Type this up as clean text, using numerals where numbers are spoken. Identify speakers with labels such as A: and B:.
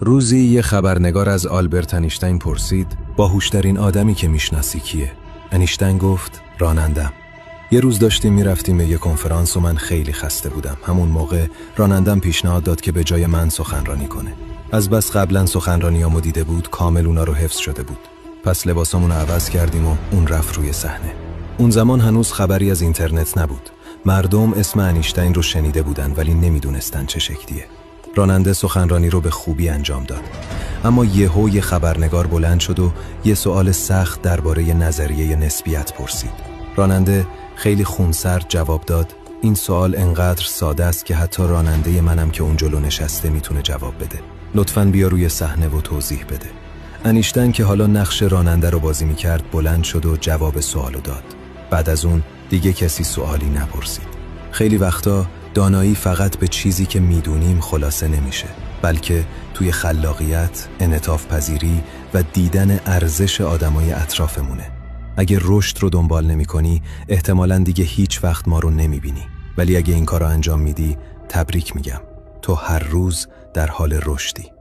A: روزی یه خبرنگار از آلبرت انیشتین پرسید باهوشترین آدمی که میشناسی کیه؟ انیشتین گفت رانندم. یه روز داشتیم میرفتیم به یه کنفرانس و من خیلی خسته بودم. همون موقع رانندم پیشنهاد داد که به جای من سخنرانی کنه. از بس قبلا سخنرانیامو دیده بود، کامل اونا رو حفظ شده بود. پس لباسامونو عوض کردیم و اون رفت روی صحنه. اون زمان هنوز خبری از اینترنت نبود. مردم اسم انیشتین رو شنیده بودن ولی نمیدونستن چه شکلیه. راننده سخنرانی رو به خوبی انجام داد. اما یه خبرنگار بلند شد و یه سوال سخت درباره نظریه نسبیت پرسید. راننده خیلی خونسرد جواب داد این سوال انقدر ساده است که حتی راننده منم که اون جلو نشسته میتونه جواب بده. لطفاً بیا روی صحنه و توضیح بده. انیشتین که حالا نقش راننده رو بازی میکرد بلند شد و جواب سوالو داد. بعد از اون دیگه کسی سوالی نپرسید. خیلی وقتا دانایی فقط به چیزی که میدونیم خلاصه نمیشه، بلکه توی خلاقیت، انعطاف پذیری و دیدن ارزش آدمای اطرافمونه. اگه رشد رو دنبال نمی کنی، احتمالاً دیگه هیچ وقت ما رو نمی بینی. ولی اگه این کار رو انجام میدی، تبریک میگم. تو هر روز در حال رشدی.